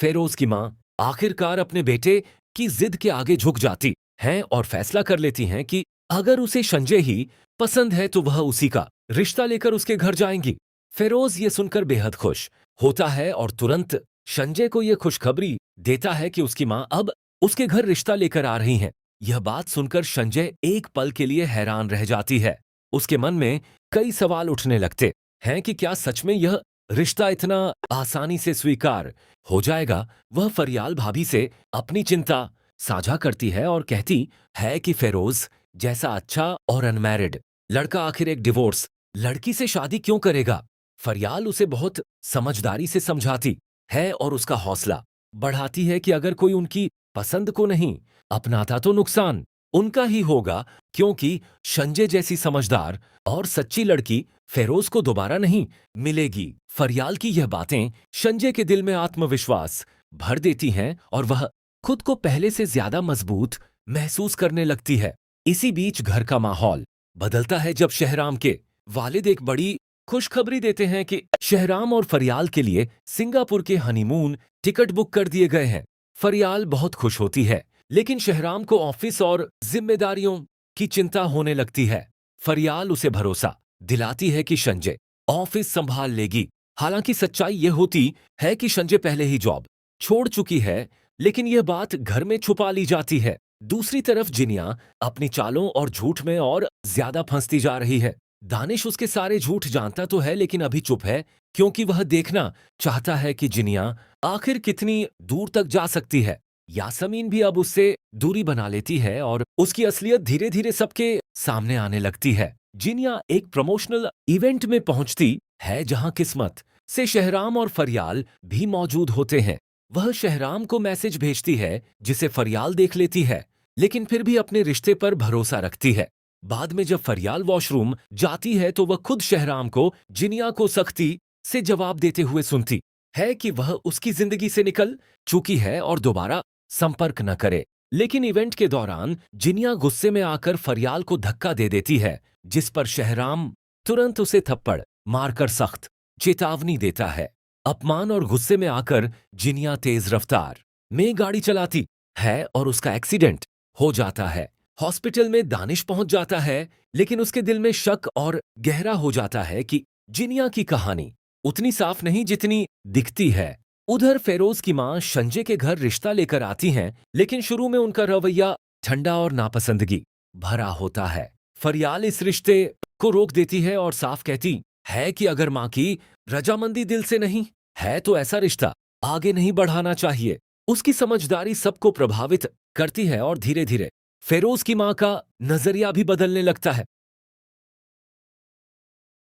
फेरोज की माँ आखिरकार अपने बेटे की जिद के आगे झुक जाती हैं और फैसला कर लेती हैं कि अगर उसे संजय ही पसंद है तो वह उसी का रिश्ता लेकर उसके घर जाएंगी। फेरोज ये सुनकर बेहद खुश होता है और तुरंत संजय को यह खुशखबरी देता है कि उसकी माँ अब उसके घर रिश्ता लेकर आ रही हैं। यह बात सुनकर संजय एक पल के लिए हैरान रह जाती है। उसके मन में कई सवाल उठने लगते हैं कि क्या सच में यह रिश्ता इतना आसानी से स्वीकार हो जाएगा। वह फरियाल भाभी से अपनी चिंता साझा करती है और कहती है कि फेरोज जैसा अच्छा और अनमैरिड लड़का आखिर एक डिवोर्स लड़की से शादी क्यों करेगा। फरियाल उसे बहुत समझदारी से समझाती है और उसका हौसला बढ़ाती है कि अगर कोई उनकी पसंद को नहीं अपनाता तो नुकसान उनका ही होगा, क्योंकि संजय जैसी समझदार और सच्ची लड़की फेरोज को दोबारा नहीं मिलेगी। फरियाल की यह बातें संजय के दिल में आत्मविश्वास भर देती हैं और वह खुद को पहले से ज्यादा मजबूत महसूस करने लगती है। इसी बीच घर का माहौल बदलता है जब शहराम के वालिद एक बड़ी खुशखबरी देते हैं कि शहराम और फरियाल के लिए सिंगापुर के हनीमून टिकट बुक कर दिए गए हैं। फरियाल बहुत खुश होती है, लेकिन शहराम को ऑफिस और जिम्मेदारियों की चिंता होने लगती है। फरियाल उसे भरोसा दिलाती है कि संजय ऑफिस संभाल लेगी। हालांकि सच्चाई यह होती है कि संजय पहले ही जॉब छोड़ चुकी है, लेकिन यह बात घर में छुपा ली जाती है। दूसरी तरफ जिनिया अपनी चालों और झूठ में और ज्यादा फंसती जा रही है। दानिश उसके सारे झूठ जानता तो है, लेकिन अभी चुप है क्योंकि वह देखना चाहता है कि जिनिया आखिर कितनी दूर तक जा सकती है। यासमीन भी अब उससे दूरी बना लेती है और उसकी असलियत धीरे धीरे सबके सामने आने लगती है। जिनिया एक प्रमोशनल इवेंट में पहुंचती है जहां किस्मत से शहराम और फरियाल भी मौजूद होते हैं। वह शहराम को मैसेज भेजती है जिसे फरियाल देख लेती है, लेकिन फिर भी अपने रिश्ते पर भरोसा रखती है। बाद में जब फरियाल वॉशरूम जाती है तो वह खुद शहराम को जिनिया को सख्ती से जवाब देते हुए सुनती है कि वह उसकी जिंदगी से निकल चुकी है और दोबारा संपर्क न करे। लेकिन इवेंट के दौरान जिनिया गुस्से में आकर फरियाल को धक्का दे देती है, जिस पर शहराम तुरंत उसे थप्पड़ मारकर सख्त चेतावनी देता है। अपमान और गुस्से में आकर जिनिया तेज रफ्तार में गाड़ी चलाती है और उसका एक्सीडेंट हो जाता है। हॉस्पिटल में दानिश पहुंच जाता है, लेकिन उसके दिल में शक और गहरा हो जाता है कि जिनिया की कहानी उतनी साफ नहीं जितनी दिखती है। उधर फेरोज की मां संजय के घर रिश्ता लेकर आती हैं, लेकिन शुरू में उनका रवैया ठंडा और नापसंदगी भरा होता है। फरियाल इस रिश्ते को रोक देती है और साफ कहती है कि अगर मां की रजामंदी दिल से नहीं है तो ऐसा रिश्ता आगे नहीं बढ़ाना चाहिए। उसकी समझदारी सबको प्रभावित करती है और धीरे धीरे फेरोज की मां का नजरिया भी बदलने लगता है।